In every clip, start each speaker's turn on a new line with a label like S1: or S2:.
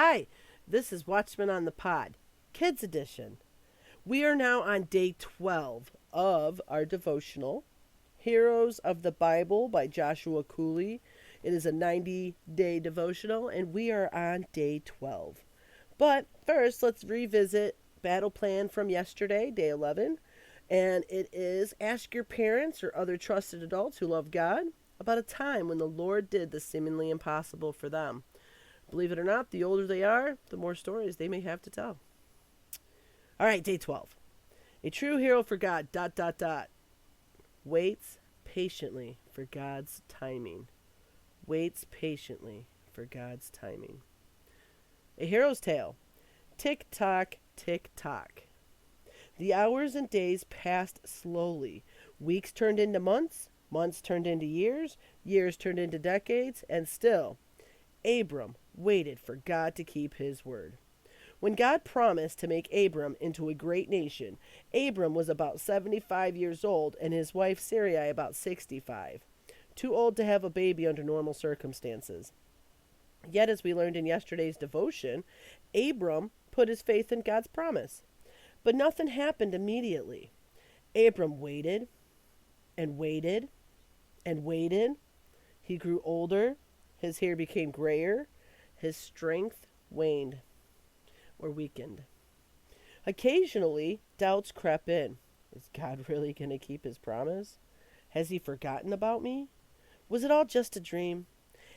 S1: Hi, this is Watchman on the Pod, Kids Edition. We are now on day 12 of our devotional, Heroes of the Bible by Joshua Cooley. It is a 90-day devotional, and we are on day 12. But first, let's revisit battle plan from yesterday, day 11. And it is ask your parents or other trusted adults who love God about a time when the Lord did the seemingly impossible for them. Believe it or not, the older they are, the more stories they may have to tell. All right, day 12. A true hero for God, ... waits patiently for God's timing. Waits patiently for God's timing. A hero's tale. Tick-tock, tick-tock. The hours and days passed slowly. Weeks turned into months, months turned into years, years turned into decades, and still, Abram waited for God to keep his word. When God promised to make Abram into a great nation, Abram was about 75 years old and his wife Sarai about 65. Too old to have a baby under normal circumstances. Yet, as we learned in yesterday's devotion, Abram put his faith in God's promise. But nothing happened immediately. Abram waited and waited and waited. He grew older. His hair became grayer. His strength waned or weakened. Occasionally, doubts crept in. Is God really going to keep his promise? Has he forgotten about me? Was it all just a dream?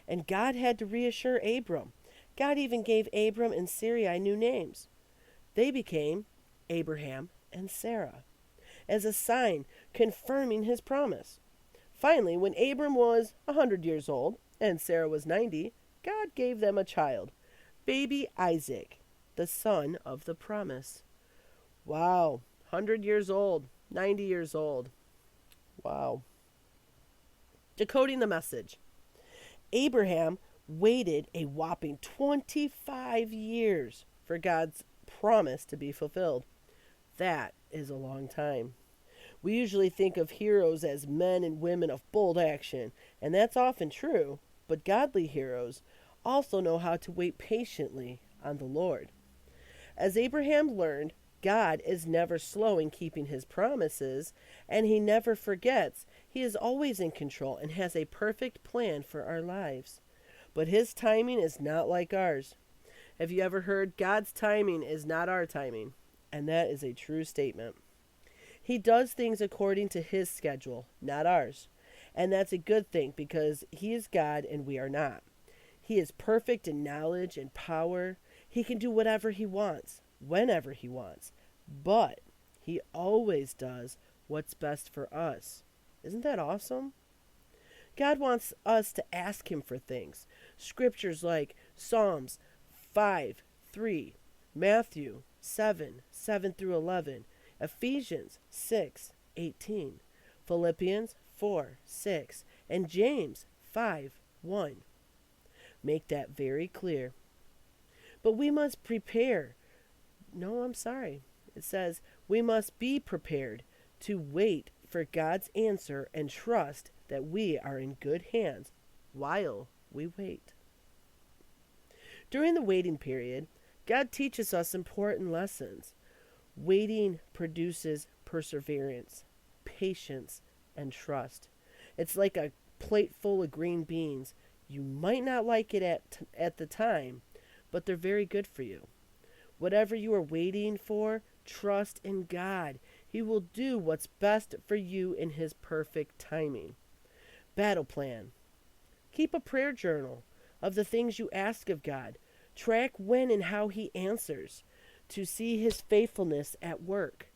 S1: And God had to reassure Abram. God even gave Abram and Sarai new names. They became Abraham and Sarah, as a sign confirming his promise. Finally, when Abram was 100 years old and Sarah was 90, God gave them a child, baby Isaac, the son of the promise. Wow, 100 years old, 90 years old. Wow. Decoding the message. Abraham waited a whopping 25 years for God's promise to be fulfilled. That is a long time. We usually think of heroes as men and women of bold action, and that's often true, but godly heroes also know how to wait patiently on the Lord. As Abraham learned, God is never slow in keeping his promises, and he never forgets. He is always in control and has a perfect plan for our lives. But his timing is not like ours. Have you ever heard God's timing is not our timing? And that is a true statement. He does things according to his schedule, not ours. And that's a good thing because he is God and we are not. He is perfect in knowledge and power. He can do whatever he wants, whenever he wants. But he always does what's best for us. Isn't that awesome? God wants us to ask him for things. Scriptures like Psalms 5:3, Matthew 7:7 through 11, Ephesians 6:18, Philippians 4:6, and James 5:1. Make that very clear. But we must prepare. No, I'm sorry. It says we must be prepared to wait for God's answer and trust that we are in good hands while we wait. During the waiting period, God teaches us important lessons. Waiting produces perseverance, patience, and trust. It's like a plate full of green beans. You might not like it at the time, but they're very good for you. Whatever you are waiting for, trust in God. He will do what's best for you in his perfect timing. Battle plan. Keep a prayer journal of the things you ask of God. Track when and how he answers to see his faithfulness at work.